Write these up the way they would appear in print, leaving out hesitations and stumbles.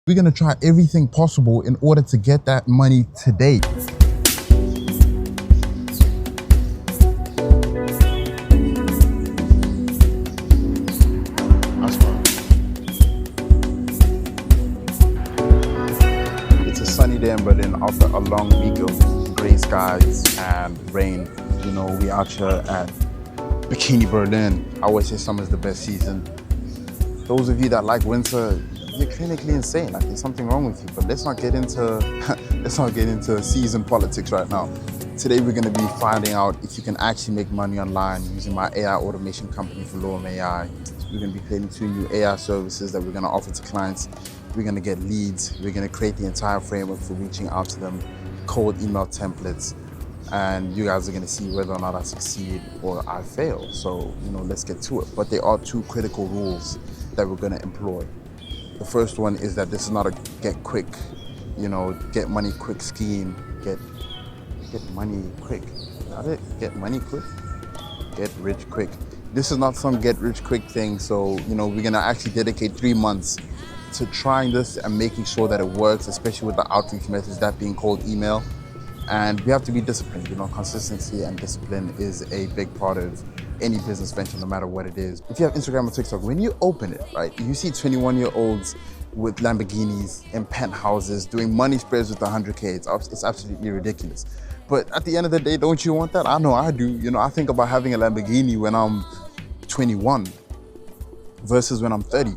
We're going to try everything possible in order to get that money today. That's right. It's a sunny day in Berlin after a long week of gray skies and rain. We out here at Bikini Berlin. I always say summer's the best season. Those of you that like winter, you're clinically insane. Like there's something wrong with you. But let's not get into let's not get into season politics right now. Today we're going to be finding out if you can actually make money online using my AI automation company, fluff. We're going to be creating 2 new AI services that we're going to offer to clients. We're going to get leads. We're going to create the entire framework for reaching out to them, cold email templates, and you guys are going to see whether or not I succeed or I fail. So, let's get to it. But there are 2 critical rules that we're going to employ. The first one is that this is not a get quick, get money quick scheme. Get money quick. Got it? Get money quick. Get rich quick. This is not some get rich quick thing. So, we're going to actually dedicate 3 months to trying this and making sure that it works, especially with the outreach methods, that being cold email. And we have to be disciplined. Consistency and discipline is a big part of any business venture, no matter what it is. If you have Instagram or TikTok, when you open it, right, you see 21-year-olds with Lamborghinis in penthouses doing money spreads with 100K. It's absolutely ridiculous. But at the end of the day, don't you want that? I know I do. I think about having a Lamborghini when I'm 21 versus when I'm 30.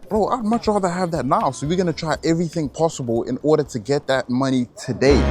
Bro, I'd much rather have that now. So we're gonna try everything possible in order to get that money today.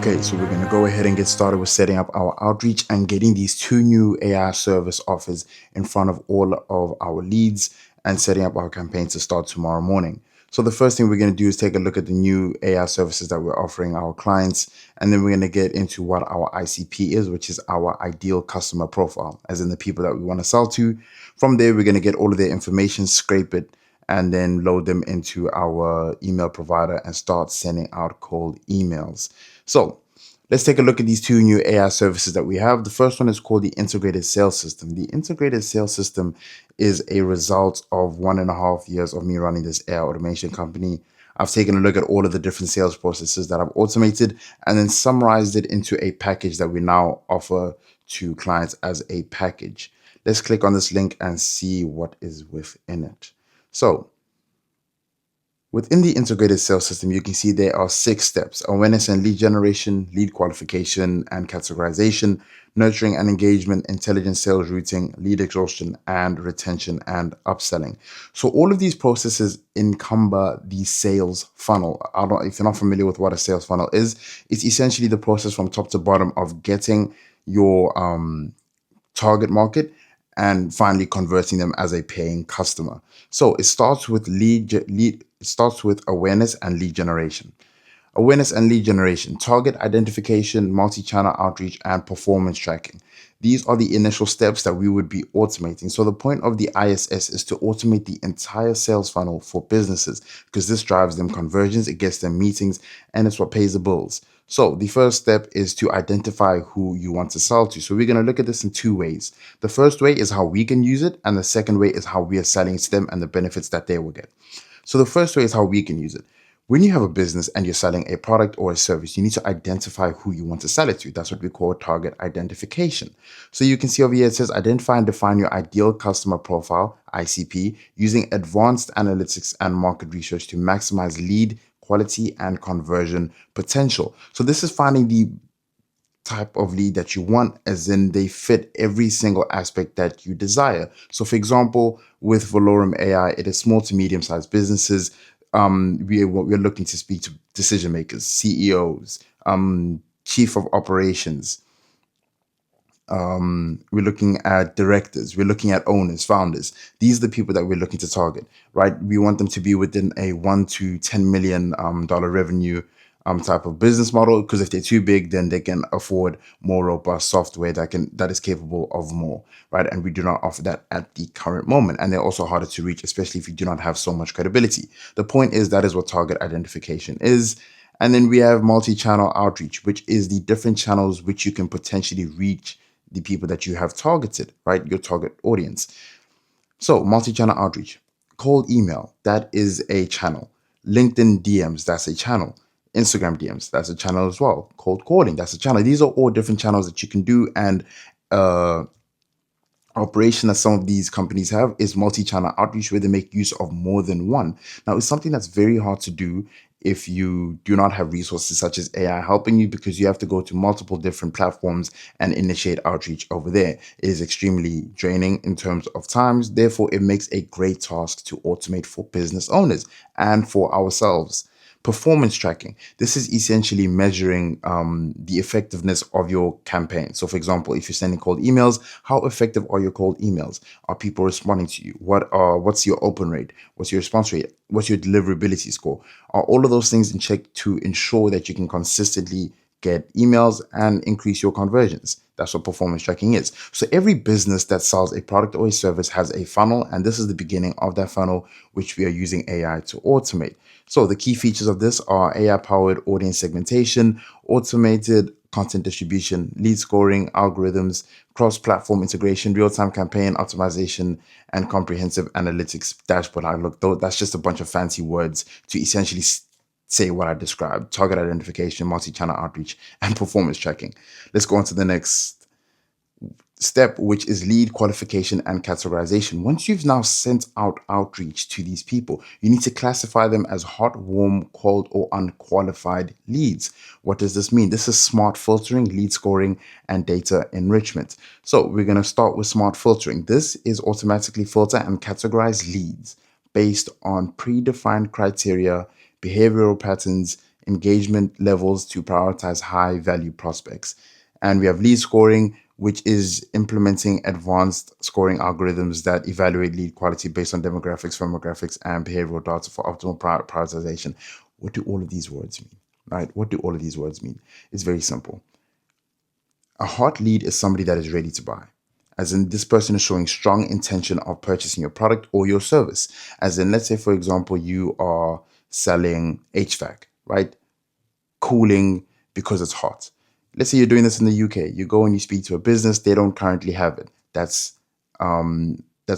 Okay, so we're going to go ahead and get started with setting up our outreach and getting these 2 new AI service offers in front of all of our leads and setting up our campaign to start tomorrow morning. So the first thing we're going to do is take a look at the new AI services that we're offering our clients, and then we're going to get into what our ICP is, which is our ideal customer profile, as in the people that we want to sell to. From there, we're going to get all of their information, scrape it, and then load them into our email provider and start sending out cold emails. So let's take a look at these 2 new AI services that we have. The first one is called the Integrated Sales System. The Integrated Sales System is a result of 1.5 years of me running this AI automation company. I've taken a look at all of the different sales processes that I've automated and then summarized it into a package that we now offer to clients as a package. Let's click on this link and see what is within it. So within the integrated sales system, you can see there are 6 steps: awareness and lead generation, lead qualification and categorization, nurturing and engagement, intelligent sales routing, lead exhaustion, and retention and upselling. So all of these processes encumber the sales funnel. If you're not familiar with what a sales funnel is, it's essentially the process from top to bottom of getting your target market and finally converting them as a paying customer. So it starts with it starts with awareness and lead generation. Awareness and lead generation, target identification, multi-channel outreach, and performance tracking. These are the initial steps that we would be automating. So the point of the ISS is to automate the entire sales funnel for businesses because this drives them conversions, it gets them meetings, and it's what pays the bills. So the first step is to identify who you want to sell to. So we're going to look at this in 2 ways. The first way is how we can use it, and the second way is how we are selling it to them and the benefits that they will get. So the first way is how we can use it. When you have a business and you're selling a product or a service, you need to identify who you want to sell it to. That's what we call target identification. So you can see over here, it says identify and define your ideal customer profile, ICP, using advanced analytics and market research to maximize lead quality and conversion potential. So this is finding the type of lead that you want, as in they fit every single aspect that you desire. So for example, with Valorum AI, it is small to medium-sized businesses. We're looking to speak to decision makers, CEOs, chief of operations. We're looking at directors, we're looking at owners, founders. These are the people that we're looking to target, right? We want them to be within a $1 to $10 million dollar revenue type of business model, because if they're too big, then they can afford more robust software that is capable of more, right? And we do not offer that at the current moment, and they're also harder to reach, especially if you do not have so much credibility. The point is that is what target identification is. And then we have multi-channel outreach, which is the different channels which you can potentially reach the people that you have targeted, right? Your target audience. So, multi-channel outreach, cold email, that is a channel. LinkedIn DMs, that's a channel. Instagram DMs, that's a channel as well. Cold calling, that's a channel. These are all different channels that you can do, and uh, operation that some of these companies have is multi-channel outreach, where they make use of more than one. Now, it's something that's very hard to do if you do not have resources such as AI helping you, because you have to go to multiple different platforms and initiate outreach over there. It is extremely draining in terms of times. Therefore, it makes a great task to automate for business owners and for ourselves. Performance tracking. This is essentially measuring the effectiveness of your campaign. So, for example, if you're sending cold emails, how effective are your cold emails? Are people responding to you? What's your open rate? What's your response rate? What's your deliverability score? Are all of those things in check to ensure that you can consistently get emails and increase your conversions? That's what performance tracking is. So every business that sells a product or a service has a funnel, and this is the beginning of that funnel, which we are using AI to automate. So the key features of this are AI-powered audience segmentation, automated content distribution, lead scoring, algorithms, cross-platform integration, real-time campaign optimization, and comprehensive analytics dashboard. I look, though, that's just a bunch of fancy words to essentially say what I described: target identification, multi-channel outreach, and performance tracking. Let's go on to the next step, which is lead qualification and categorization. Once you've now sent out outreach to these people, you need to classify them as hot, warm, cold, or unqualified leads. What does this mean? This is smart filtering, lead scoring, and data enrichment. So we're going to start with smart filtering. This is automatically filter and categorize leads based on predefined criteria, behavioral patterns, engagement levels to prioritize high value prospects. And we have lead scoring, which is implementing advanced scoring algorithms that evaluate lead quality based on demographics, firmographics, and behavioral data for optimal prioritization. What do all of these words mean? Right? What do all of these words mean? It's very simple. A hot lead is somebody that is ready to buy. As in, this person is showing strong intention of purchasing your product or your service. As in, let's say, for example, you are selling HVAC, right? Cooling because it's hot. Let's say you're doing this in the UK. You go and you speak to a business, they don't currently have it. That's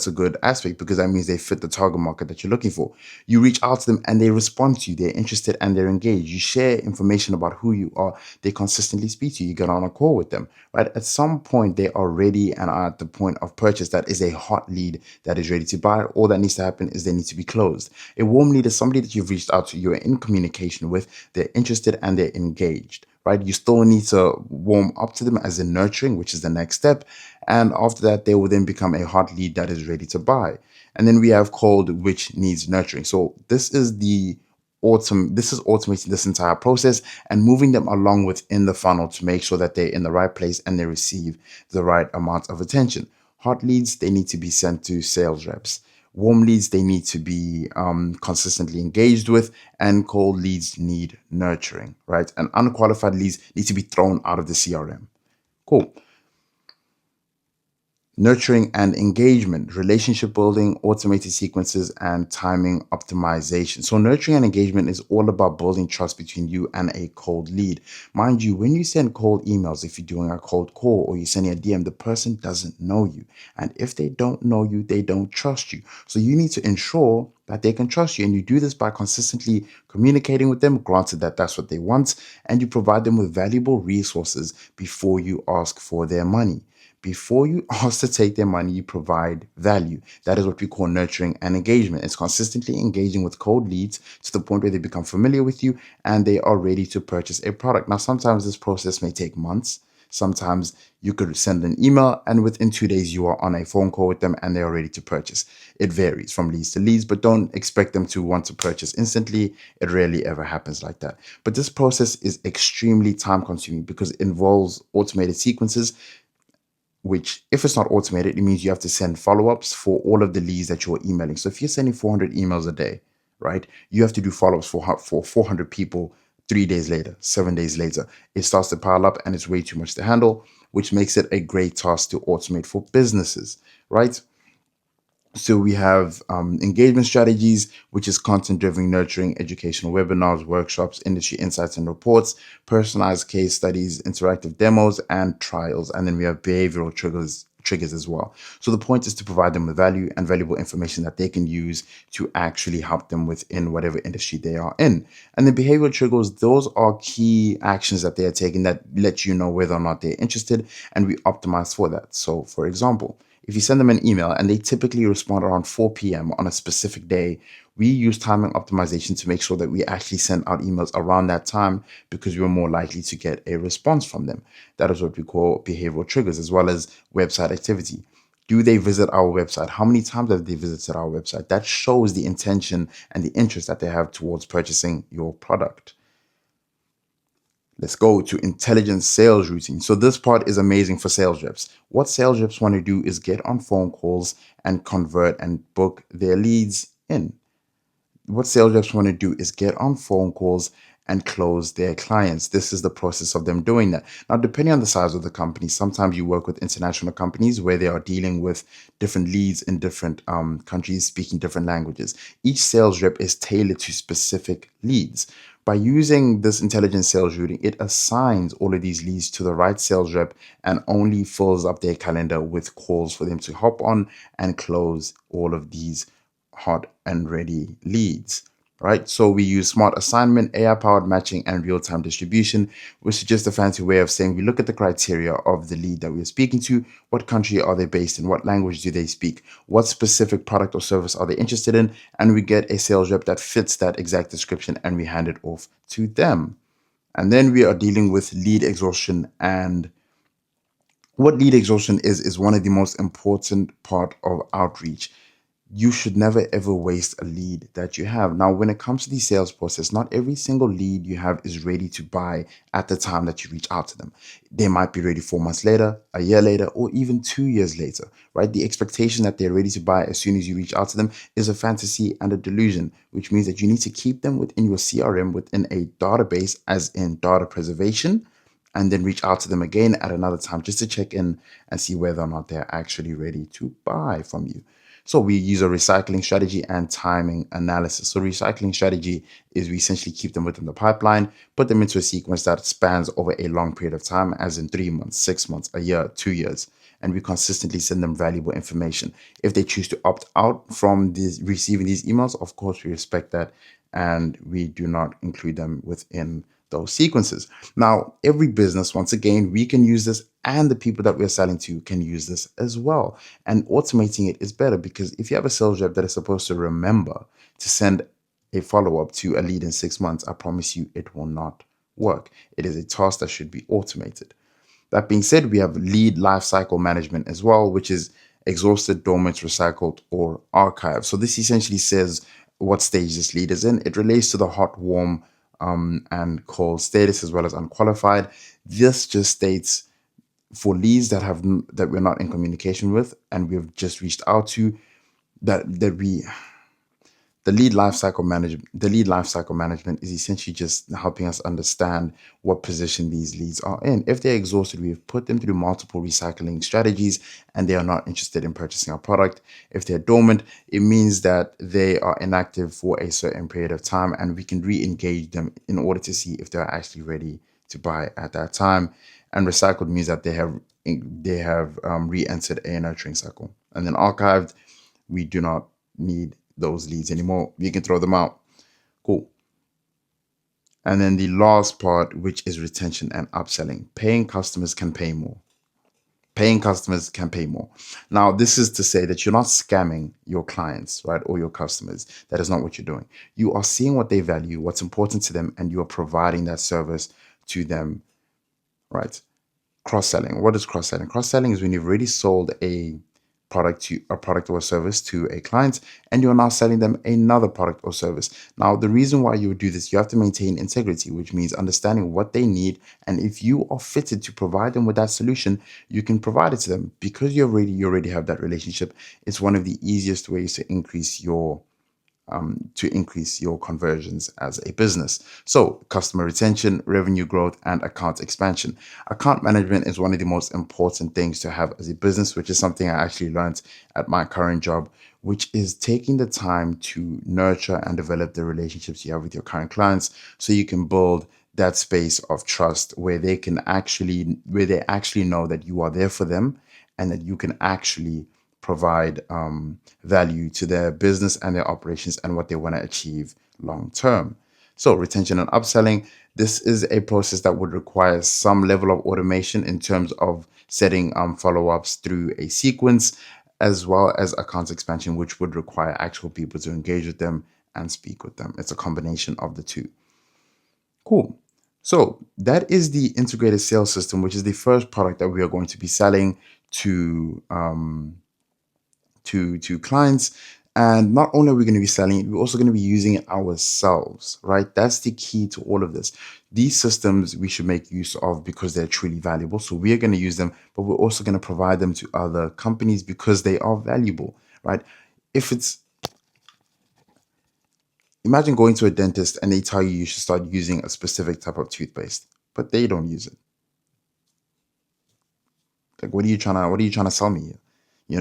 a good aspect, because that means they fit the target market that you're looking for. You reach out to them and they respond to you. They're interested and they're engaged. You share information about who you are. They consistently speak to you. You get on a call with them, right? At some point, they are ready and are at the point of purchase. That is a hot lead that is ready to buy. All that needs to happen is they need to be closed. A warm lead is somebody that you've reached out to, you're in communication with, they're interested and they're engaged, right? You still need to warm up to them, as in nurturing, which is the next step. And after that, they will then become a hot lead that is ready to buy. And then we have cold, which needs nurturing. So this is automating this entire process and moving them along within the funnel to make sure that they're in the right place and they receive the right amount of attention. Hot leads, they need to be sent to sales reps. Warm leads, they need to be consistently engaged with, and cold leads need nurturing, right? And unqualified leads need to be thrown out of the CRM. Cool. Nurturing and engagement, relationship building, automated sequences, and timing optimization. So nurturing and engagement is all about building trust between you and a cold lead. Mind you, when you send cold emails, if you're doing a cold call or you're sending a DM, the person doesn't know you. And if they don't know you, they don't trust you. So you need to ensure that they can trust you. And you do this by consistently communicating with them, granted that that's what they want, and you provide them with valuable resources before you ask for their money. Before you ask to take their money, you provide value. That is what we call nurturing and engagement. It's consistently engaging with cold leads to the point where they become familiar with you and they are ready to purchase a product. Now, sometimes this process may take months. Sometimes you could send an email and within 2 days you are on a phone call with them and they are ready to purchase. It varies from leads to leads, but don't expect them to want to purchase instantly. It rarely ever happens like that. But this process is extremely time consuming because it involves automated sequences, which, if it's not automated, it means you have to send follow-ups for all of the leads that you're emailing. So if you're sending 400 emails a day, right, you have to do follow-ups for 400 people 3 days later, 7 days later. It starts to pile up and it's way too much to handle, which makes it a great task to automate for businesses, right? So we have engagement strategies, which is content-driven nurturing, educational webinars, workshops, industry insights and reports, personalized case studies, interactive demos, and trials. And then we have behavioral triggers as well. So the point is to provide them with value and valuable information that they can use to actually help them within whatever industry they are in. And the behavioral triggers, those are key actions that they are taking that let you know whether or not they're interested, and we optimize for that. So for example, if you send them an email and they typically respond around 4 p.m. on a specific day, we use timing optimization to make sure that we actually send out emails around that time because we're more likely to get a response from them. That is what we call behavioral triggers, as well as website activity. Do they visit our website? How many times have they visited our website? That shows the intention and the interest that they have towards purchasing your product. Let's go to intelligent sales routine. So this part is amazing for sales reps. What sales reps want to do is get on phone calls and convert and book their leads in. What sales reps want to do is get on phone calls and close their clients. This is the process of them doing that. Now, depending on the size of the company, sometimes you work with international companies where they are dealing with different leads in different countries speaking different languages. Each sales rep is tailored to specific leads. By using this intelligent sales routing, it assigns all of these leads to the right sales rep and only fills up their calendar with calls for them to hop on and close all of these hot and ready leads, right? So we use smart assignment, AI powered matching, and real time distribution, which is just a fancy way of saying we look at the criteria of the lead that we're speaking to. What country are they based in? What language do they speak? What specific product or service are they interested in? And we get a sales rep that fits that exact description and we hand it off to them. And then we are dealing with lead exhaustion. And what lead exhaustion is one of the most important part of outreach. You should never ever waste a lead that you have. Now, when it comes to the sales process, not every single lead you have is ready to buy at the time that you reach out to them. They might be ready 4 months later, a year later, or even 2 years later, right? The expectation that they're ready to buy as soon as you reach out to them is a fantasy and a delusion, which means that you need to keep them within your CRM, within a database, as in data preservation, and then reach out to them again at another time just to check in and see whether or not they're actually ready to buy from you. So we use a recycling strategy and timing analysis. So recycling strategy is we essentially keep them within the pipeline, put them into a sequence that spans over a long period of time, as in 3 months, 6 months, a year, 2 years. And we consistently send them valuable information. If they choose to opt out from receiving these emails, of course, we respect that and we do not include them within those sequences. Now, every business, once again, we can use this and the people that we're selling to can use this as well. And automating it is better because if you have a sales rep that is supposed to remember to send a follow-up to a lead in 6 months, I promise you it will not work. It is a task that should be automated. That being said, we have lead lifecycle management as well, which is exhausted, dormant, recycled, or archived. So this essentially says what stage this lead is in. It relates to the hot, warm, and cold status, as well as unqualified. This just states for leads that we're not in communication with and we've just reached out to, that we the lead lifecycle management is essentially just helping us understand what position these leads are in. If they're exhausted, we've put them through multiple recycling strategies and they are not interested in purchasing our product. If they're dormant, it means that they are inactive for a certain period of time and we can re-engage them in order to see if they're actually ready to buy at that time. And recycled means that they have re-entered a nurturing cycle. And then archived, we do not need those leads anymore. You can throw them out. Cool. And then the last part, which is retention and upselling. Paying customers can pay more. Paying customers can pay more. Now, this is to say that you're not scamming your clients, right, or your customers. That is not what you're doing. You are seeing what they value, what's important to them, and you are providing that service to them, right? Cross-selling. What is cross-selling? Cross-selling is when you've already sold a product or a service to a client and you're now selling them another product or service. Now, the reason why you would do this, you have to maintain integrity, which means understanding what they need, and if you are fitted to provide them with that solution, you can provide it to them. Because you already have that relationship, it's one of the easiest ways to increase your conversions as a business. So customer retention, revenue growth, and account expansion. Account management is one of the most important things to have as a business, which is something I actually learned at my current job, which is taking the time to nurture and develop the relationships you have with your current clients so you can build that space of trust where they actually know that you are there for them and that you can actually provide value to their business and their operations and what they want to achieve long term. So retention and upselling, this is a process that would require some level of automation in terms of setting follow-ups through a sequence, as well as account expansion, which would require actual people to engage with them and speak with them. It's a combination of the two. Cool. So that is the integrated sales system, which is the first product that we are going to be selling to to clients. And not only are we going to be selling it, we're also going to be using it ourselves, right? That's the key to all of this. These systems we should make use of because they're truly valuable. So we are going to use them, but we're also going to provide them to other companies because they are valuable, right? If it's Imagine going to a dentist and they tell you should start using a specific type of toothpaste, but they don't use it. Like, what are you trying to sell me here?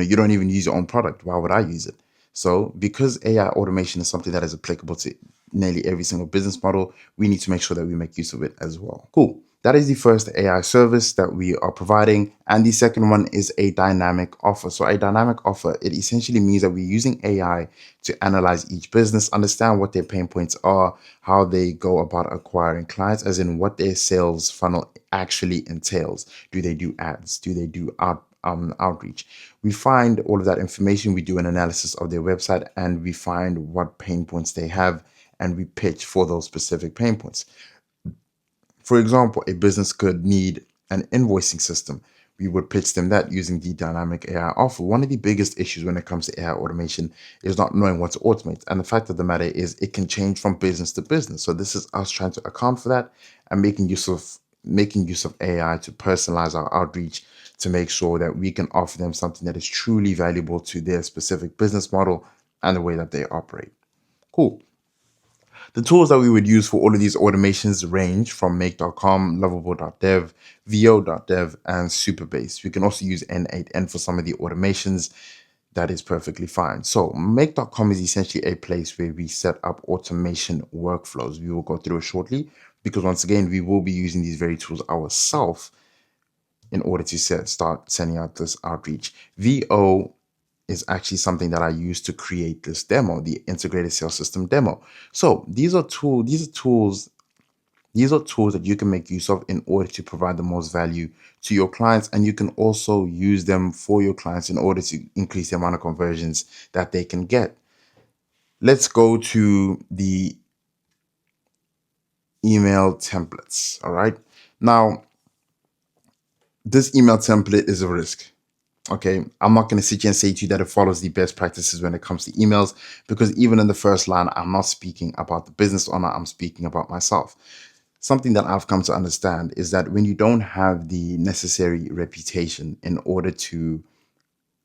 You don't even use your own product. Why would I use it? So because AI automation is something that is applicable to nearly every single business model, we need to make sure that we make use of it as well. Cool. That is the first AI service that we are providing. And the second one is a dynamic offer. So a dynamic offer, it essentially means that we're using AI to analyze each business, understand what their pain points are, how they go about acquiring clients, as in what their sales funnel actually entails. Do they do ads? Do they do outreach? We find all of that information. We do an analysis of their website and we find what pain points they have and we pitch for those specific pain points. For example, a business could need an invoicing system. We would pitch them that using the dynamic AI offer. One of the biggest issues when it comes to AI automation is not knowing what to automate. And the fact of the matter is it can change from business to business. So this is us trying to account for that and making use of AI to personalize our outreach to make sure that we can offer them something that is truly valuable to their specific business model and the way that they operate. Cool. The tools that we would use for all of these automations range from make.com, lovable.dev, vo.dev, and Superbase. We can also use N8N for some of the automations. That is perfectly fine. So make.com is essentially a place where we set up automation workflows. We will go through it shortly because once again, we will be using these very tools ourselves in order to start sending out this outreach. VO is actually something that I used to create this demo, the integrated sales system demo. So these are tools that you can make use of in order to provide the most value to your clients. And you can also use them for your clients in order to increase the amount of conversions that they can get. Let's go to the email templates. All right. Now, this email template is a risk. Okay, I'm not going to sit here and say to you that it follows the best practices when it comes to emails, because even in the first line, I'm not speaking about the business owner, I'm speaking about myself. Something that I've come to understand is that when you don't have the necessary reputation in order to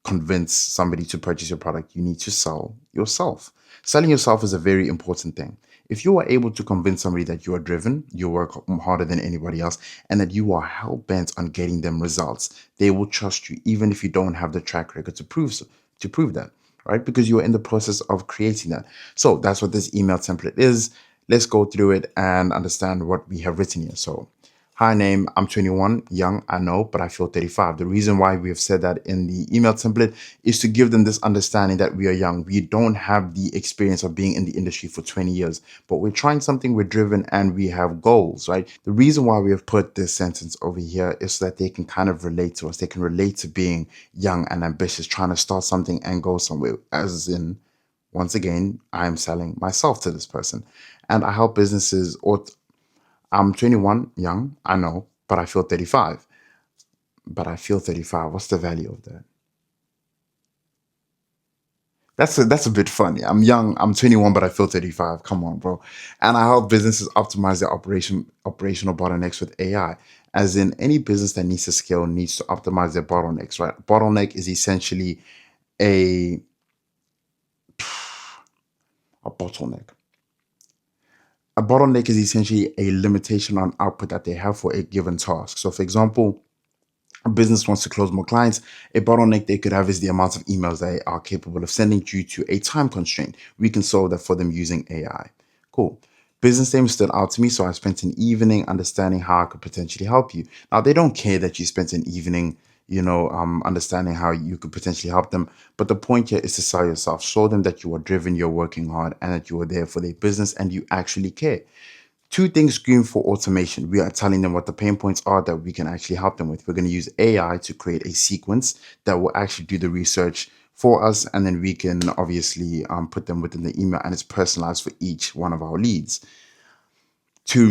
convince somebody to purchase your product, you need to sell yourself. Selling yourself is a very important thing. If you are able to convince somebody that you are driven, you work harder than anybody else, and that you are hell bent on getting them results, they will trust you, even if you don't have the track record to prove that, right? Because you are in the process of creating that. So that's what this email template is. Let's go through it and understand what we have written here. So, hi, name, I'm 21, young, I know, but I feel 35. The reason why we have said that in the email template is to give them this understanding that we are young. We don't have the experience of being in the industry for 20 years, but we're trying something, we're driven, and we have goals, right? The reason why we have put this sentence over here is so that they can kind of relate to us. They can relate to being young and ambitious, trying to start something and go somewhere, as in, once again, I am selling myself to this person. And I help businesses, or I'm 21, young, I know, but I feel 35. But I feel 35. What's the value of that? That's a bit funny. I'm young, I'm 21, but I feel 35. Come on, bro. And I help businesses optimize their operational bottlenecks with AI. As in, any business that needs to scale needs to optimize their bottlenecks, right? Bottleneck is essentially a a bottleneck. A bottleneck is essentially a limitation on output that they have for a given task. So, for example, a business wants to close more clients, a bottleneck they could have is the amount of emails they are capable of sending due to a time constraint. We can solve that for them using AI. Cool. Business name stood out to me, so I spent an evening understanding how I could potentially help you. Now, they don't care that you spent an evening understanding how you could potentially help them. But the point here is to sell yourself. Show them that you are driven, you're working hard, and that you are there for their business and you actually care. Two things scream for automation. We are telling them what the pain points are that we can actually help them with. We're going to use AI to create a sequence that will actually do the research for us, and then we can obviously put them within the email, and it's personalized for each one of our leads. Two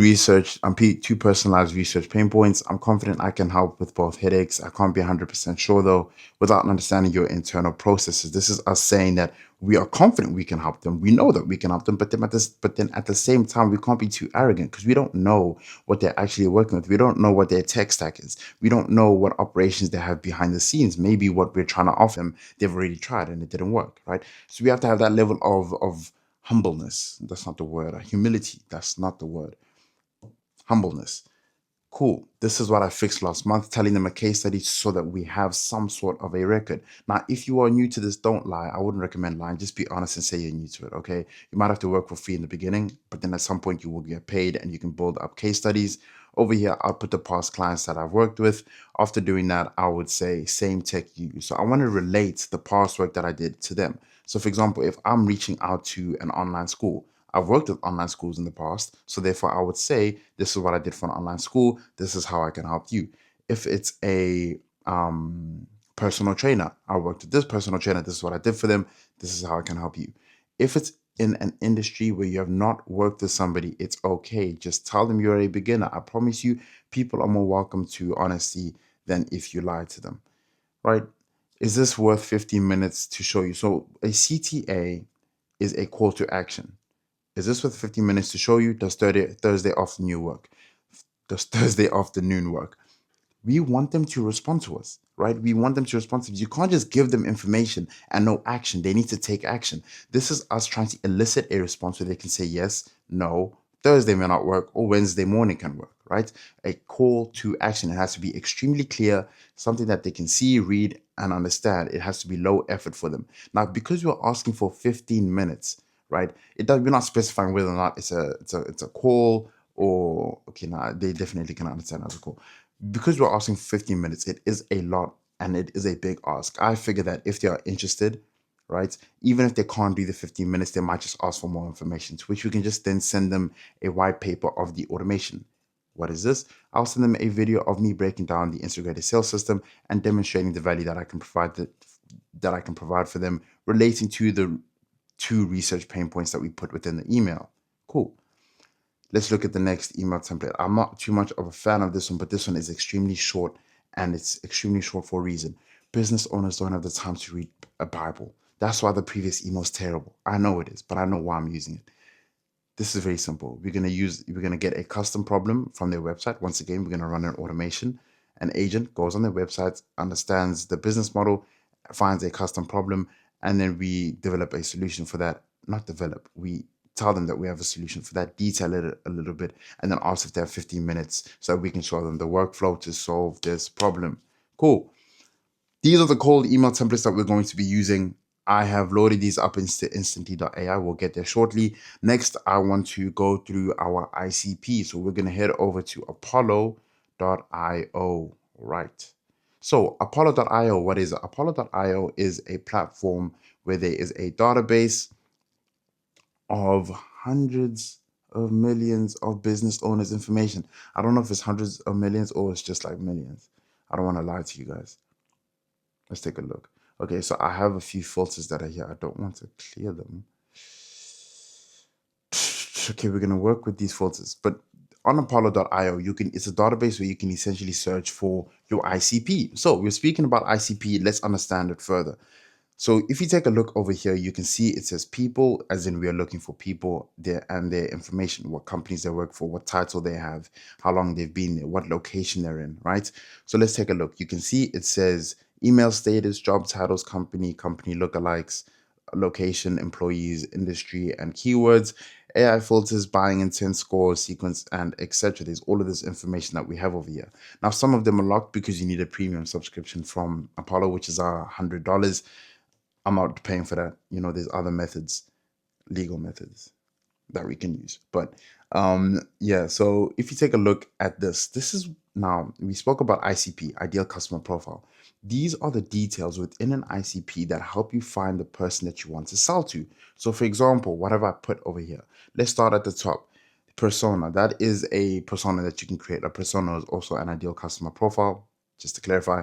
personalized research pain points. I'm confident I can help with both headaches. I can't be 100% sure though without understanding your internal processes. This is us saying that we are confident we can help them. We know that we can help them, but then at the same time, we can't be too arrogant because we don't know what they're actually working with. We don't know what their tech stack is. We don't know what operations they have behind the scenes. Maybe what we're trying to offer them, they've already tried and it didn't work, right? So we have to have that level of humbleness. That's not the word. Humility. That's not the word. Humbleness. Cool. This is what I fixed last month, telling them a case study so that we have some sort of a record. Now, if you are new to this, don't lie. I wouldn't recommend lying. Just be honest and say you're new to it, okay? You might have to work for free in the beginning, but then at some point you will get paid and you can build up case studies. Over here, I'll put the past clients that I've worked with. After doing that, I would say same tech you use. So I want to relate the past work that I did to them. So for example, if I'm reaching out to an online school, I've worked with online schools in the past, so therefore I would say, this is what I did for an online school. This is how I can help you. If it's a personal trainer, I worked with this personal trainer. This is what I did for them. This is how I can help you. If it's in an industry where you have not worked with somebody, it's okay. Just tell them you're a beginner. I promise you, people are more welcome to honesty than if you lie to them, right? Is this worth 15 minutes to show you? So a CTA is a call to action. Is this worth 15 minutes to show you? Does Thursday afternoon work? Does Thursday afternoon work? We want them to respond to us, right? We want them to respond to us. You can't just give them information and no action. They need to take action. This is us trying to elicit a response where they can say yes, no, Thursday may not work, or Wednesday morning can work, right? A call to action. It has to be extremely clear, something that they can see, read, and understand. It has to be low effort for them. Now, because we're asking for 15 minutes, right? We're not specifying whether or not it's a call or okay, now they definitely can understand as a call. Because we're asking for 15 minutes, it is a lot and it is a big ask. I figure that if they are interested, right, even if they can't do the 15 minutes, they might just ask for more information, to which we can just then send them a white paper of the automation. What is this? I'll send them a video of me breaking down the integrated sales system and demonstrating the value that I can provide for them relating to the two research pain points that we put within the email. Cool. Let's look at the next email template. I'm not too much of a fan of this one, but this one is extremely short, and it's extremely short for a reason. Business owners don't have the time to read a Bible. That's why the previous email is terrible. I know it is, but I know why I'm using it. This is very simple. We're gonna get a custom problem from their website. Once again, we're gonna run an automation. An agent goes on their website, understands the business model, finds a custom problem, and then we develop a solution for that. Not develop, we tell them that we have a solution for that, detail it a little bit, and then ask if they have 15 minutes so that we can show them the workflow to solve this problem. Cool. These are the cold email templates that we're going to be using. I have loaded these up into Instantly.ai. We'll get there shortly. Next, I want to go through our ICP. So we're going to head over to apollo.io. Right. So apollo.io, what is it? Apollo.io is a platform where there is a database of hundreds of millions of business owners' information. I don't know if it's hundreds of millions or it's just like millions. I don't want to lie to you guys. Let's take a look. Okay, so I have a few filters that are here. I don't want to clear them. Okay, we're gonna work with these filters. But on apollo.io, it's a database where you can essentially search for your ICP. So we're speaking about ICP, let's understand it further. So if you take a look over here, you can see it says people, as in we are looking for people there and their information, what companies they work for, what title they have, how long they've been there, what location they're in, right? So let's take a look. You can see it says email status, job titles, company lookalikes, location, employees, industry, and keywords, AI filters, buying intent, scores, sequence, and etc. There's all of this information that we have over here. Now, some of them are locked because you need a premium subscription from Apollo, which is $100. I'm not paying for that. There's other methods, legal methods that we can use. But yeah, so if you take a look at this is Now, we spoke about ICP, ideal customer profile. These are the details within an ICP that help you find the person that you want to sell to. So, for example, what have I put over here? Let's start at the top. Persona. That is a persona that you can create. A persona is also an ideal customer profile, just to clarify.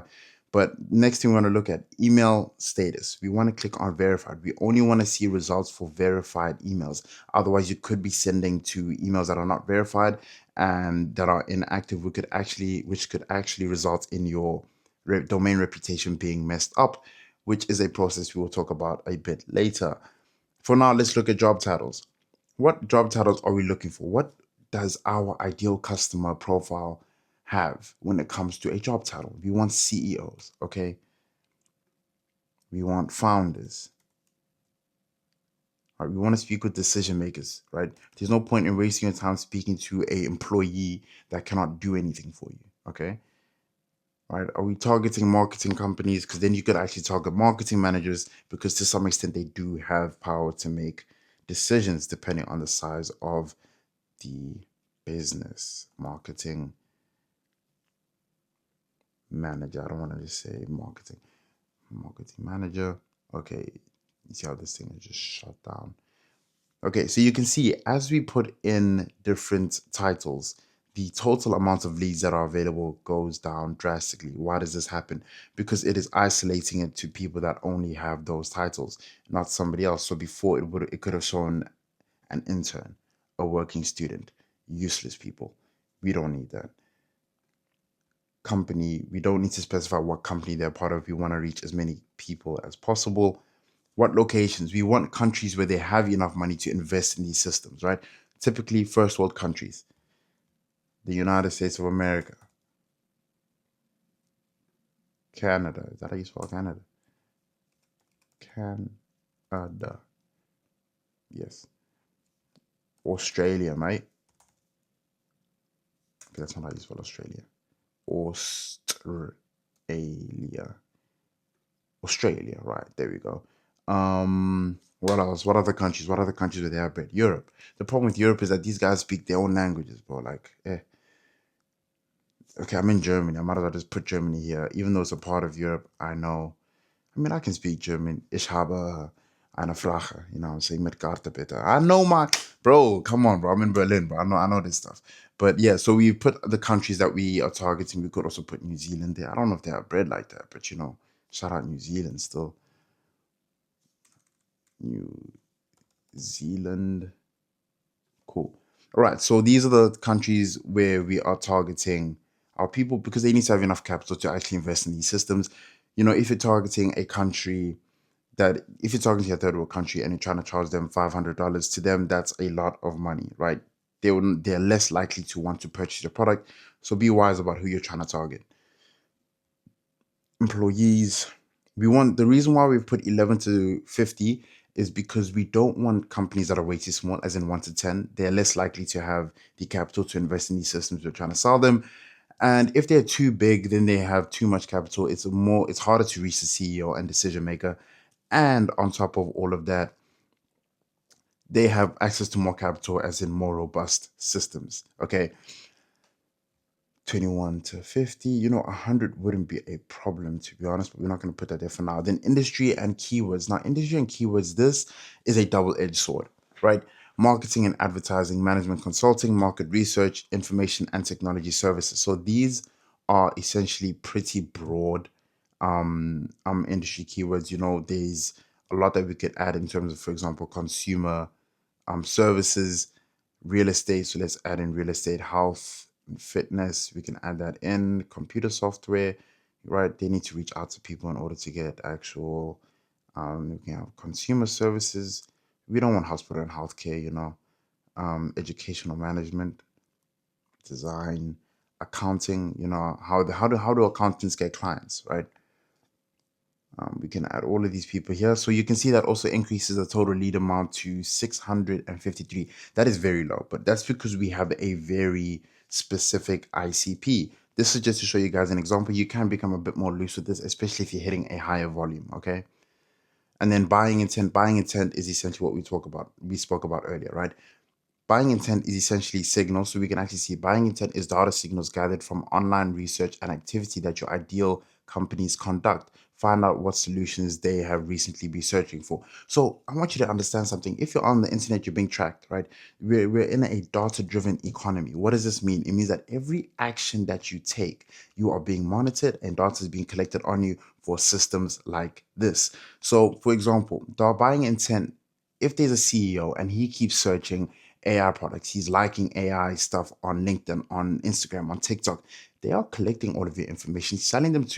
But next thing we want to look at, email status. We want to click on verified. We only want to see results for verified emails. Otherwise, you could be sending to emails that are not verified and that are inactive, which could actually result in your domain reputation being messed up, which is a process we will talk about a bit later. For now, let's look at job titles. What job titles are we looking for? What does our ideal customer profile have when it comes to a job title? We want CEOs, okay? We want founders. Right? We want to speak with decision makers, right? There's no point in wasting your time speaking to a employee that cannot do anything for you, okay? Right? Are we targeting marketing companies? Because then you could actually target marketing managers, because to some extent they do have power to make decisions depending on the size of the business. Marketing manager. I don't want to just say marketing manager. Okay, you see how this thing is just shut down. Okay, so you can see as we put in different titles, the total amount of leads that are available goes down drastically. Why does this happen? Because it is isolating it to people that only have those titles, not somebody else. So before it could have shown an intern, a working student, useless people. We don't need that. Company, we don't need to specify what company they're part of. We want to reach as many people as possible. What locations? We want countries where they have enough money to invest in these systems, right? Typically first world countries. The United States of America. Canada. Is that how you spell Canada? Canada. Yes. Australia, mate. Okay, that's not how you spell Australia. Australia. Australia, right? There we go. What else? What other countries? What other countries where they have bread? Europe. The problem with Europe is that these guys speak their own languages, bro. Like, okay, I'm in Germany. I might as well just put Germany here, even though it's a part of Europe. I know. I mean, I can speak German. Ich habe eine Flache. You know what I'm saying? Mit Karte bitte. I know my bro. Come on, bro. I'm in Berlin, bro. I know this stuff. But yeah, so we put the countries that we are targeting. We could also put New Zealand there. I don't know if they have bread like that, but shout out New Zealand still. New Zealand. Cool. All right. So these are the countries where we are targeting our people, because they need to have enough capital to actually invest in these systems. If you're targeting a country if you're targeting a third world country and you're trying to charge them $500, to them, that's a lot of money, right? They're less likely to want to purchase your product. So be wise about who you're trying to target. Employees. The reason why we've put 11 to 50 is because we don't want companies that are way too small, as in 1 to 10. They're less likely to have the capital to invest in these systems we're trying to sell them. And if they're too big, then they have too much capital. It's harder to reach the CEO and decision maker. And on top of all of that, they have access to more capital, as in more robust systems. Okay. 21 to 50, 100 wouldn't be a problem, to be honest, but we're not going to put that there for now. Then industry and keywords. Now, industry and keywords, this is a double-edged sword, right? Marketing and advertising, management consulting, market research, information and technology services. So these are essentially pretty broad industry keywords. There's a lot that we could add in terms of, for example, consumer services, real estate. So let's add in real estate, health, and fitness. We can add that in. Computer software, right? They need to reach out to people in order to get actual we can have consumer services. We don't want hospital and healthcare, educational management, design, accounting. How do accountants get clients, right? We can add all of these people here. So you can see that also increases the total lead amount to 653. That is very low, but that's because we have a very specific ICP. This is just to show you guys an example. You can become a bit more loose with this, especially if you're hitting a higher volume, okay? And then buying intent. Buying intent is essentially what we spoke about earlier, right? Buying intent is essentially signals. So we can actually see buying intent is data signals gathered from online research and activity that your ideal companies conduct. Find out what solutions they have recently been searching for. So I want you to understand something. If you're on the internet, you're being tracked, right? We're in a data-driven economy. What does this mean? It means that every action that you take, you are being monitored and data is being collected on you for systems like this. So, for example, the buying intent, if there's a CEO and he keeps searching AI products, he's liking AI stuff on LinkedIn, on Instagram, on TikTok, they are collecting all of your information, selling it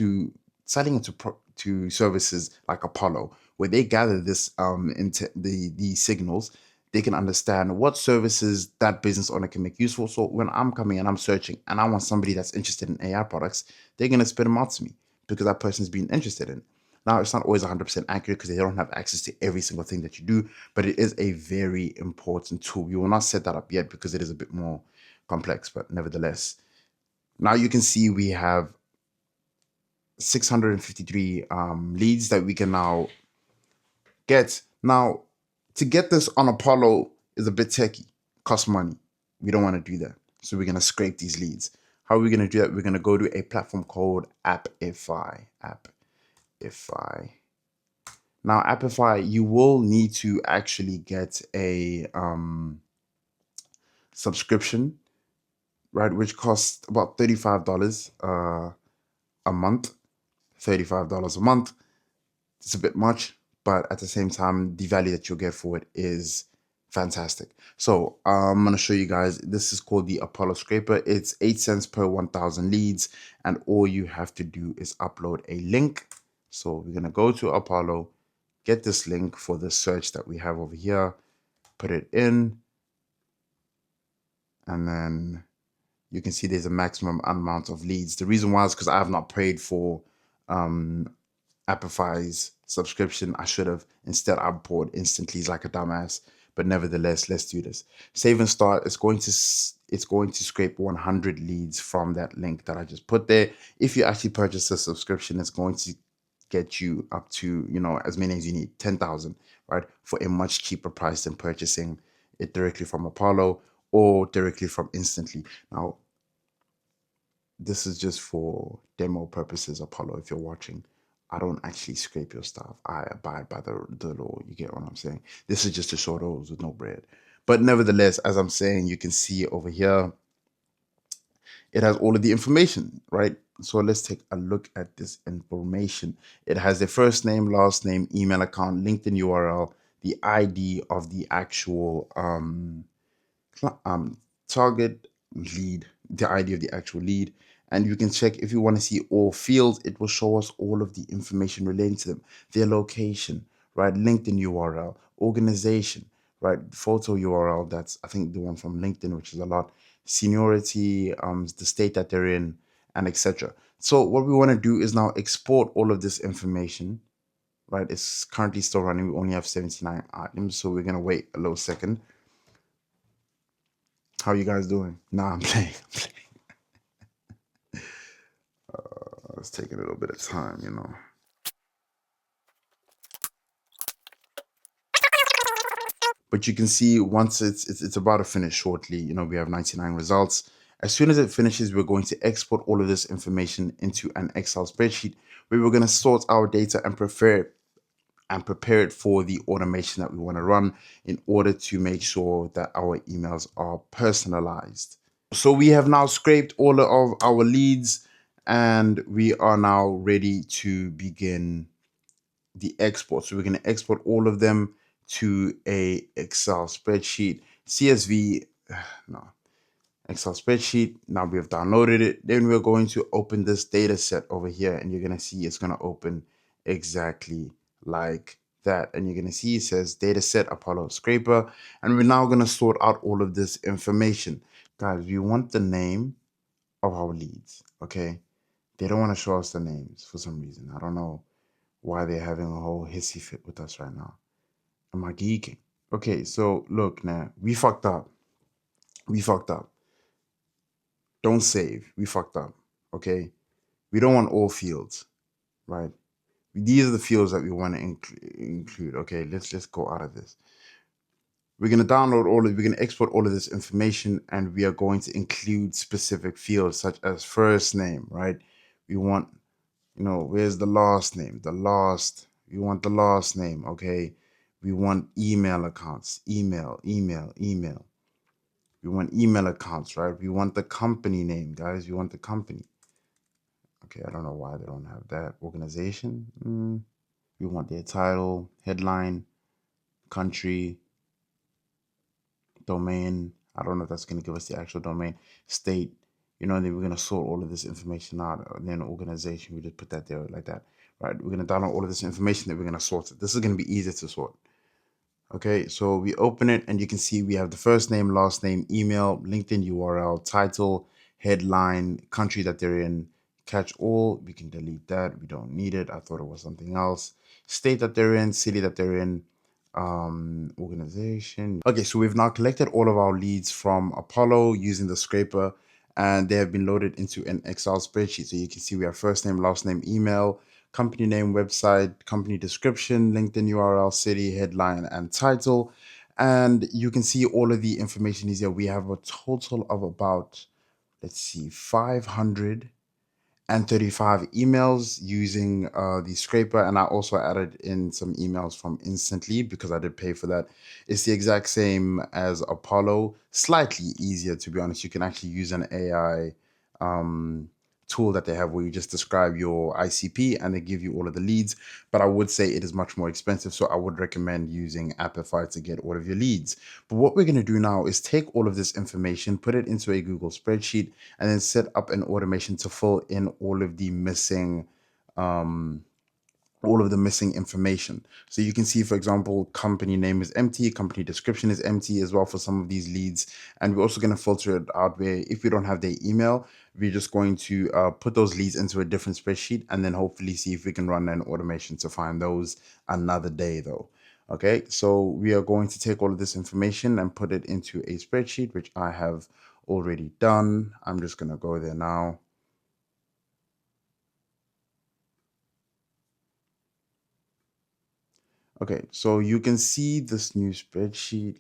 to services like Apollo, where they gather this into the signals. They can understand what services that business owner can make useful. So when I'm coming and I'm searching and I want somebody that's interested in AI products, they're gonna spit them out to me because that person's been interested in it. Now, it's not always 100% accurate because they don't have access to every single thing that you do, but it is a very important tool. We will not set that up yet because it is a bit more complex, but nevertheless. Now you can see we have 653 leads that we can now get. Now, to get this on Apollo is a bit techy, costs money. We don't want to do that. So we're going to scrape these leads. How are we going to do that? We're going to go to a platform called Appify. Appify. Now, Appify, you will need to actually get a subscription, right? Which costs about $35 a month. $35 a month. It's a bit much, but at the same time, the value that you'll get for it is fantastic. So I'm going to show you guys. This is called the Apollo Scraper. It's 8 cents per 1,000 leads, and all you have to do is upload a link. So we're going to go to Apollo, get this link for the search that we have over here, put it in, and then you can see there's a maximum amount of leads. The reason why is because I have not paid for Appify's subscription. I should have. Instead, I bought Instantly like a dumbass. But nevertheless, let's do this. Save and start. It's going to scrape 100 leads from that link that I just put there. If you actually purchase a subscription, it's going to get you up to, as many as you need, 10,000, right? For a much cheaper price than purchasing it directly from Apollo or directly from Instantly. Now, this is just for demo purposes, Apollo, if you're watching. I don't actually scrape your stuff. I abide by the law. You get what I'm saying? This is just to show those with no bread. But nevertheless, as I'm saying, you can see over here, it has all of the information, right? So let's take a look at this information. It has the first name, last name, email account, LinkedIn URL, the ID of the actual target lead, the ID of the actual lead. And you can check if you want to see all fields, it will show us all of the information relating to them, their location, right? LinkedIn URL, organization, right? Photo URL. That's, I think, the one from LinkedIn, which is a lot. Seniority, the state that they're in, and etc. So what we want to do is now export all of this information, right? It's currently still running. We only have 79 items, so we're going to wait a little second. How you guys doing? Nah, I'm playing. It's taking a little bit of time. But you can see once it's about to finish shortly, we have 99 results. As soon as it finishes, we're going to export all of this information into an Excel spreadsheet where we're going to sort our data and prepare it for the automation that we want to run in order to make sure that our emails are personalized. So we have now scraped all of our leads and we are now ready to begin the export. So we're going to export all of them to a Excel spreadsheet, CSV, no, Excel spreadsheet. Now we have downloaded it. Then we're going to open this data set over here and you're going to see it's going to open exactly like that. And you're going to see it says data set Apollo Scraper. And we're now going to sort out all of this information. Guys, we want the name of our leads, okay? They don't want to show us the names for some reason. I don't know why they're having a whole hissy fit with us right now. Am I geeking? Okay, so look now, we fucked up. We fucked up. Don't save. We fucked up. Okay? We don't want all fields, right? These are the fields that we want to include. Okay, let's go out of this. We're going to download all of, we're going to export all of this information, and we are going to include specific fields such as first name, right? We want, where's the last name? We want the last name, okay? We want email accounts, email. We want email accounts, right? We want the company name, guys. We want the company. Okay, I don't know why they don't have that. Organization. We want their title, headline, country, domain. I don't know if that's going to give us the actual domain, state. And then we're going to sort all of this information out. And then organization, we just put that there like that, right? We're going to download all of this information that we're going to sort it. This is going to be easier to sort. Okay, so we open it and you can see we have the first name, last name, email, LinkedIn URL, title, headline, country that they're in, catch all. We can delete that. We don't need it. I thought it was something else. State that they're in, city that they're in, organization. Okay, so we've now collected all of our leads from Apollo using the scraper, and they have been loaded into an Excel spreadsheet. So you can see we have first name, last name, email, company name, website, company description, LinkedIn URL, city, headline, and title. And you can see all of the information is here. We have a total of about, let's see, 535 emails using the scraper. And I also added in some emails from Instantly because I did pay for that. It's the exact same as Apollo, slightly easier, to be honest. You can actually use an AI tool that they have where you just describe your ICP and they give you all of the leads. But I would say it is much more expensive. So I would recommend using Apify to get all of your leads. But what we're going to do now is take all of this information, put it into a Google spreadsheet, and then set up an automation to fill in all of the missing information. So you can see, for example, company name is empty, company description is empty as well for some of these leads. And we're also going to filter it out where if we don't have their email, we're just going to put those leads into a different spreadsheet and then hopefully see if we can run an automation to find those another day though. Okay, so we are going to take all of this information and put it into a spreadsheet, which I have already done. I'm just going to go there now. Okay, so you can see this new spreadsheet.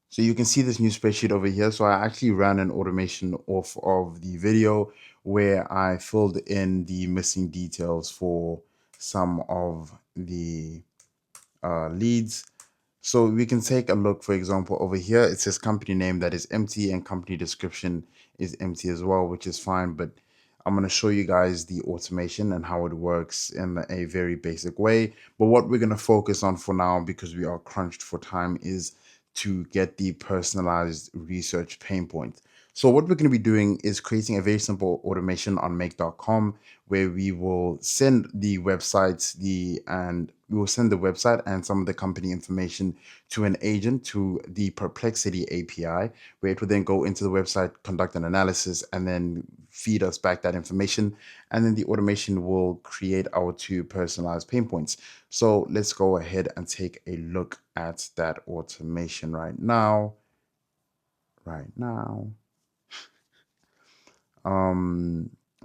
So you can see this new spreadsheet over here. So I actually ran an automation off of the video where I filled in the missing details for some of the leads. So we can take a look, for example, over here, it says company name that is empty and company description is empty as well, which is fine. But I'm going to show you guys the automation and how it works in a very basic way. But what we're going to focus on for now, because we are crunched for time, is to get the personalized research pain point. So what we're going to be doing is creating a very simple automation on make.com where we will send the websites and we will send the website and some of the company information to an agent to the Perplexity API, where it will then go into the website, conduct an analysis, and then feed us back that information. And then the automation will create our two personalized pain points. So let's go ahead and take a look at that automation right now.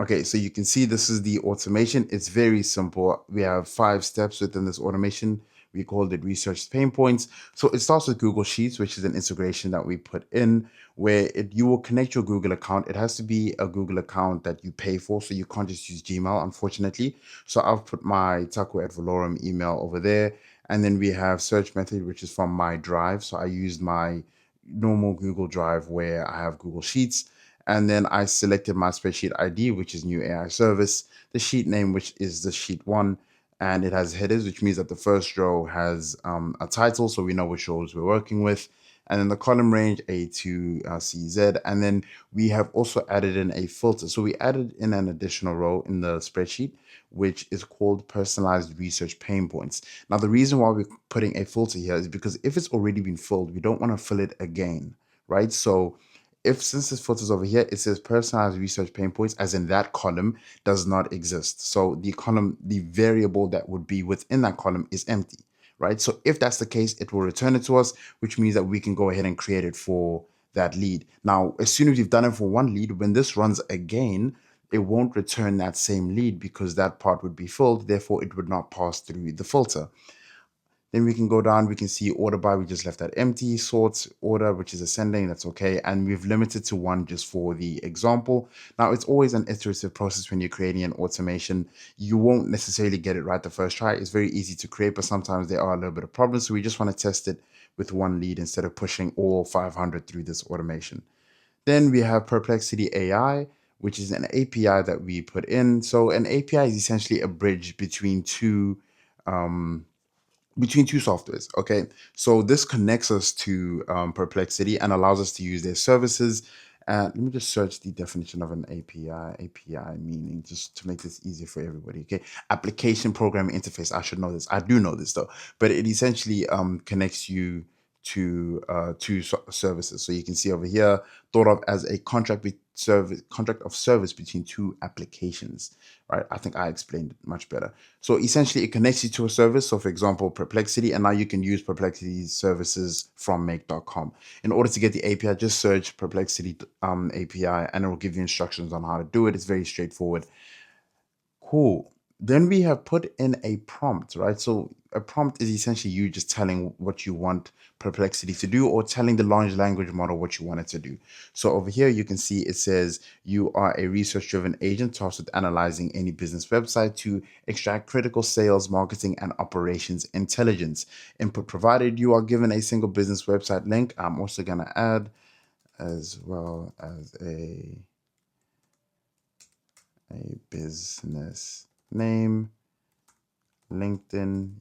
Okay, so you can see this is the automation. It's very simple. We have 5 steps within this automation. We called it research pain points. So it starts with Google Sheets, which is an integration that we put in where you will connect your Google account. It has to be a Google account that you pay for, so you can't just use Gmail, unfortunately. So I've put my taco@valorum email over there. And then we have search method, which is from my drive. So I used my normal Google Drive where I have Google Sheets. And then I selected my spreadsheet ID, which is new AI service, the sheet name, which is the sheet 1, and it has headers, which means that the first row has a title, so we know which rows we're working with. And then the column range A to CZ. And then we have also added in a filter. So we added in an additional row in the spreadsheet, which is called personalized research pain points. Now, the reason why we're putting a filter here is because if it's already been filled, we don't want to fill it again, right? So since this filters over here, it says personalized research pain points, as in that column does not exist. So the variable that would be within that column is empty, right? So if that's the case, it will return it to us, which means that we can go ahead and create it for that lead. Now, as soon as we've done it for one lead, when this runs again, it won't return that same lead because that part would be filled. Therefore, it would not pass through the filter. Then we can go down, we can see order by, we just left that empty, sort order, which is ascending, that's okay. And we've limited to one just for the example. Now, it's always an iterative process when you're creating an automation. You won't necessarily get it right the first try. It's very easy to create, but sometimes there are a little bit of problems. So we just want to test it with one lead instead of pushing all 500 through this automation. Then we have Perplexity AI, which is an API that we put in. So an API is essentially a bridge between two softwares. Okay, so this connects us to Perplexity and allows us to use their services. Let me just search the definition of an API. API meaning, just to make this easier for everybody. Okay, application programming interface. I should know this. I do know this though, but it essentially connects you to services. So you can see over here, thought of as a contract of service between two applications. Right? I think I explained it much better. So essentially, it connects you to a service. So, for example, Perplexity, and now you can use Perplexity's services from make.com. In order to get the API, just search Perplexity API, and it will give you instructions on how to do it. It's very straightforward. Cool. Then we have put in a prompt, right? So a prompt is essentially you just telling what you want Perplexity to do or telling the large language model what you want it to do. So over here, you can see it says you are a research-driven agent tasked with analyzing any business website to extract critical sales, marketing, and operations intelligence. Input provided, you are given a single business website link. I'm also going to add as well as a business name, LinkedIn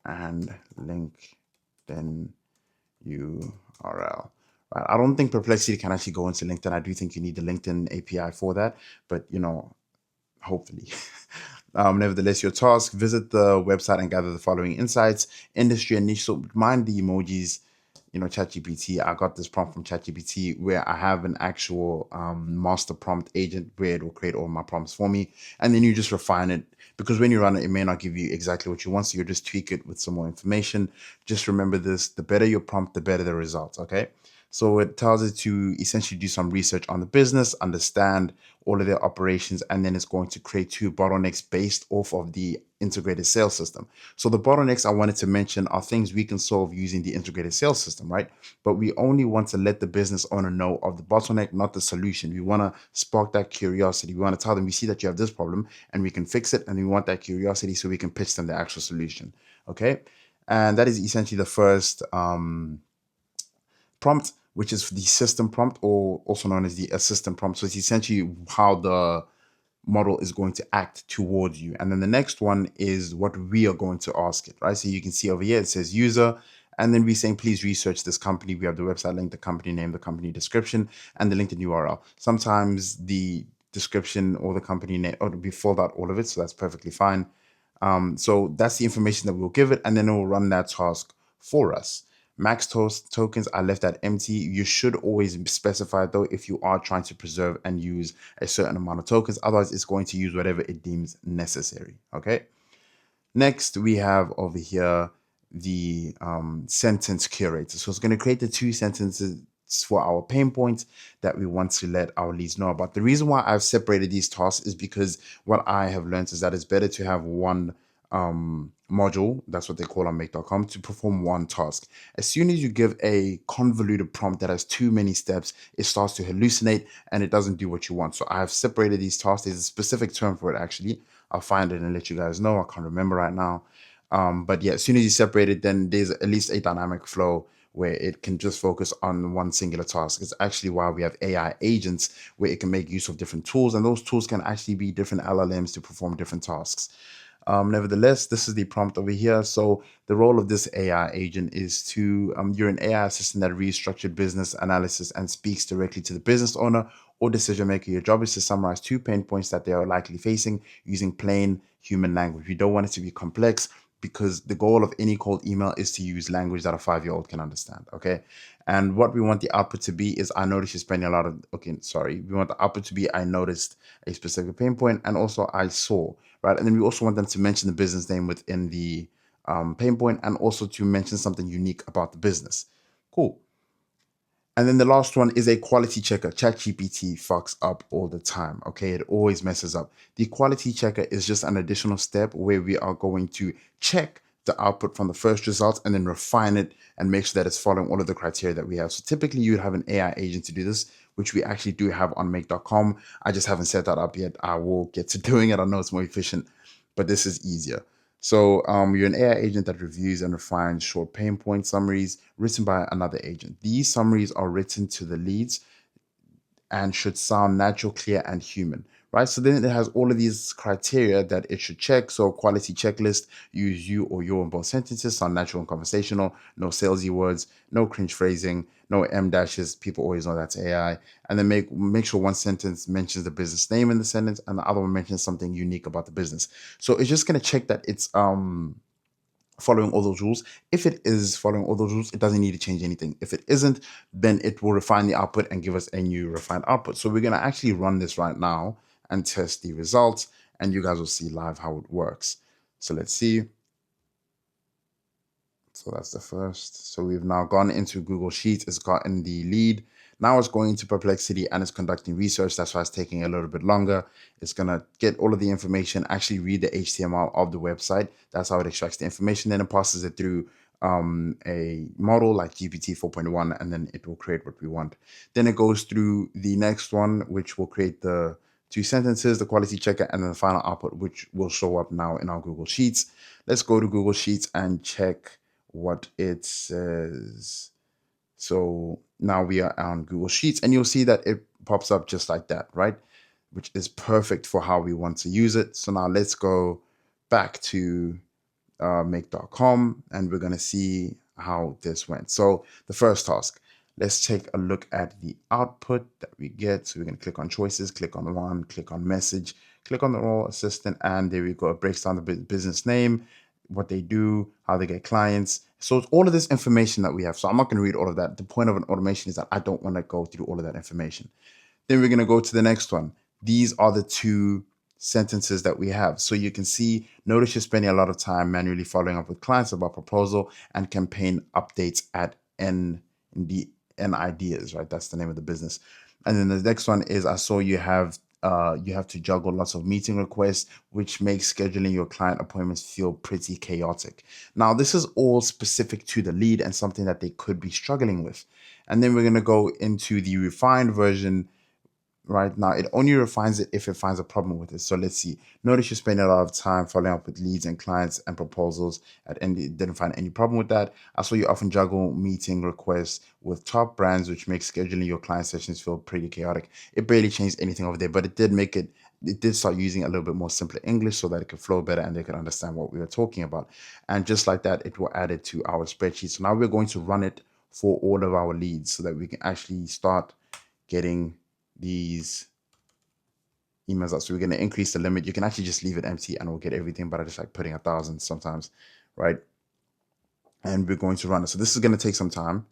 and LinkedIn URL. Right. I don't think Perplexity can actually go into LinkedIn. I do think you need the LinkedIn API for that, but hopefully. Nevertheless, your task, visit the website and gather the following insights, industry and niche. So mind the emojis, ChatGPT. I got this prompt from ChatGPT where I have an actual master prompt agent where it will create all my prompts for me. And then you just refine it because when you run it, it may not give you exactly what you want. So you just tweak it with some more information. Just remember this, the better your prompt, the better the results. Okay. So it tells it to essentially do some research on the business, understand all of their operations, and then it's going to create two bottlenecks based off of the integrated sales system. So the bottlenecks I wanted to mention are things we can solve using the integrated sales system, right? But we only want to let the business owner know of the bottleneck, not the solution. We want to spark that curiosity. We want to tell them, we see that you have this problem and we can fix it. And we want that curiosity so we can pitch them the actual solution. Okay. And that is essentially the first prompt, which is the system prompt, or also known as the assistant prompt. So it's essentially how the model is going to act towards you. And then the next one is what we are going to ask it, right? So you can see over here, it says user, and then we're saying, please research this company. We have the website link, the company name, the company description, and the LinkedIn URL. Sometimes the description or the company name, or we filled out all of it, so that's perfectly fine. So that's the information that we'll give it, and then it will run that task for us. Max tokens, I left that empty. You should always specify though if you are trying to preserve and use a certain amount of tokens. Otherwise, it's going to use whatever it deems necessary. Okay. Next, we have over here the sentence curator. So it's going to create the two sentences for our pain points that we want to let our leads know about. The reason why I've separated these tasks is because what I have learned is that it's better to have one module, that's what they call on make.com, to perform one task. As soon as you give a convoluted prompt that has too many steps, it starts to hallucinate and it doesn't do what you want. So I have separated these tasks. There's a specific term for it actually. I'll find it and let you guys know. I can't remember right now. But yeah, as soon as you separate it, then there's at least a dynamic flow where it can just focus on one singular task. It's actually why we have AI agents where it can make use of different tools, and those tools can actually be different LLMs to perform different tasks. Nevertheless, this is the prompt over here. So the role of this AI agent is to, you're an AI assistant that reads structured business analysis and speaks directly to the business owner or decision maker. Your job is to summarize two pain points that they are likely facing using plain human language. We don't want it to be complex because the goal of any cold email is to use language that a 5-year-old can understand. Okay. And what we want the output to be is, I noticed you're spending a lot of, okay, sorry. We want the output to be, I noticed a specific pain point, and also I saw, right? And then we also want them to mention the business name within the pain point, and also to mention something unique about the business. Cool. And then the last one is a quality checker. ChatGPT fucks up all the time. Okay, it always messes up. The quality checker is just an additional step where we are going to check the output from the first results and then refine it and make sure that it's following all of the criteria that we have. So typically you'd have an AI agent to do this, which we actually do have on make.com. I just haven't set that up yet. I will get to doing it. I know it's more efficient, but this is easier. So you're an AI agent that reviews and refines short pain point summaries written by another agent. These summaries are written to the leads and should sound natural, clear, and human, right? So then it has all of these criteria that it should check. So quality checklist, use you or your in both sentences, sound natural and conversational, no salesy words, no cringe phrasing, no M dashes. People always know that's AI. And then make sure one sentence mentions the business name in the sentence and the other one mentions something unique about the business. So it's just going to check that it's following all those rules. If it is following all those rules, it doesn't need to change anything. If it isn't, then it will refine the output and give us a new refined output. So we're going to actually run this right now and test the results, and you guys will see live how it works. So let's see. So that's the first. So we've now gone into Google Sheets. It's gotten the lead. Now it's going to Perplexity and it's conducting research. That's why it's taking a little bit longer. It's going to get all of the information, actually read the HTML of the website. That's how it extracts the information. Then it passes it through a model like GPT 4.1, and then it will create what we want. Then it goes through the next one, which will create the two sentences, the quality checker, and then the final output, which will show up now in our Google Sheets. Let's go to Google Sheets and check what it says. So now we are on Google Sheets, and you'll see that it pops up just like that, right? Which is perfect for how we want to use it. So now let's go back to make.com, and we're going to see how this went. So the first task, let's take a look at the output that we get. So we're going to click on choices, click on one, click on message, click on the role assistant, and there we go. It breaks down the business name, what they do, how they get clients. So it's all of this information that we have. So I'm not going to read all of that. The point of an automation is that I don't want to go through all of that information. Then we're going to go to the next one. These are the two sentences that we have. So you can see, notice you're spending a lot of time manually following up with clients about proposal and campaign updates at N Ideas, right? That's the name of the business. And then the next one is, I saw you have to juggle lots of meeting requests, which makes scheduling your client appointments feel pretty chaotic. Now, this is all specific to the lead and something that they could be struggling with. And then we're going to go into the refined version. Right now, it only refines it if it finds a problem with it. So let's see. Notice you're spending a lot of time following up with leads and clients and proposals and it didn't find any problem with that. I saw you often juggle meeting requests with top brands, which makes scheduling your client sessions feel pretty chaotic. It barely changed anything over there, but it did start using a little bit more simpler English so that it could flow better and they could understand what we were talking about. And just like that, it will add it to our spreadsheet. So now we're going to run it for all of our leads so that we can actually start getting these emails out. So we're going to increase the limit. You can actually just leave it empty and we'll get everything, but I just like putting 1,000 sometimes, right? And we're going to run it. So this is going to take some time.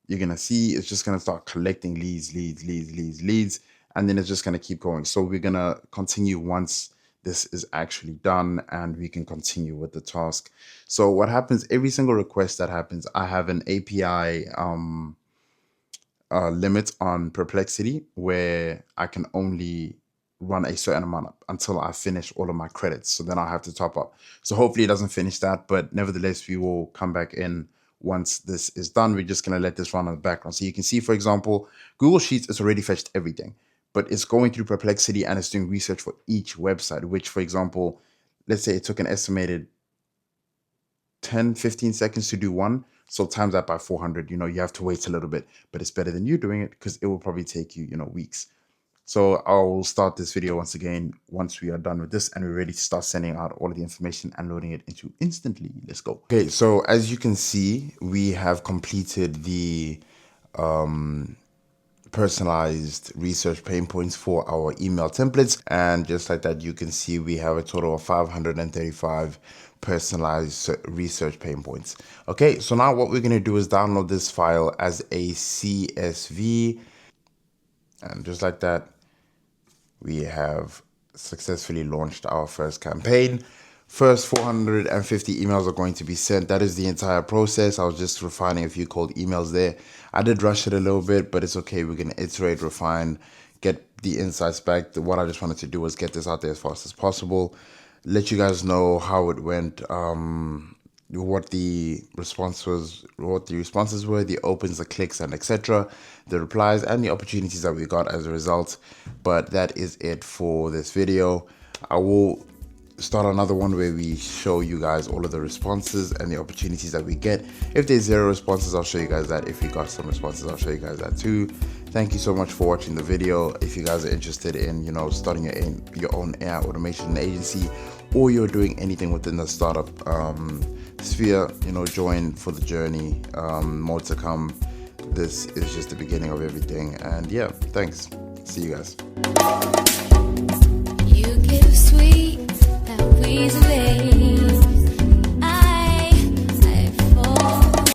You're going to see it's just going to start collecting leads, and then it's just going to keep going. So we're going to continue once this is actually done and we can continue with the task. So what happens, every single request that happens, I have an API limit on Perplexity where I can only run a certain amount until I finish all of my credits. So then I'll have to top up. So hopefully it doesn't finish that, but nevertheless, we will come back in once this is done. We're just going to let this run on the background. So you can see, for example, Google Sheets has already fetched everything, but it's going through Perplexity and it's doing research for each website, which, for example, let's say it took an estimated 10, 15 seconds to do one. So times that by 400, you have to wait a little bit, but it's better than you doing it because it will probably take you, weeks. So I'll start this video once again, once we are done with this and we're ready to start sending out all of the information and loading it into Instantly. Let's go. Okay, so as you can see, we have completed the personalized research pain points for our email templates. And just like that, you can see we have a total of 535 personalized research pain points. Okay, so now what we're going to do is download this file as a CSV. And just like that, we have successfully launched our first campaign. First 450 emails are going to be sent. That is the entire process. I was just refining a few cold emails there. I did rush it a little bit, but it's okay. We're going to iterate, refine, get the insights back. What I just wanted to do was get this out there as fast as possible, let you guys know how it went, what the responses were, the opens, the clicks, and etc., the replies, and the opportunities that we got as a result. But that is it for this video. I will start another one where we show you guys all of the responses and the opportunities that we get. If there's 0 responses, I'll show you guys that. If we got some responses, I'll show you guys that too. Thank you so much for watching the video. If you guys are interested in, starting your own AI automation agency, or you're doing anything within the startup sphere, join for the journey. More to come. This is just the beginning of everything. And yeah, thanks. See you guys.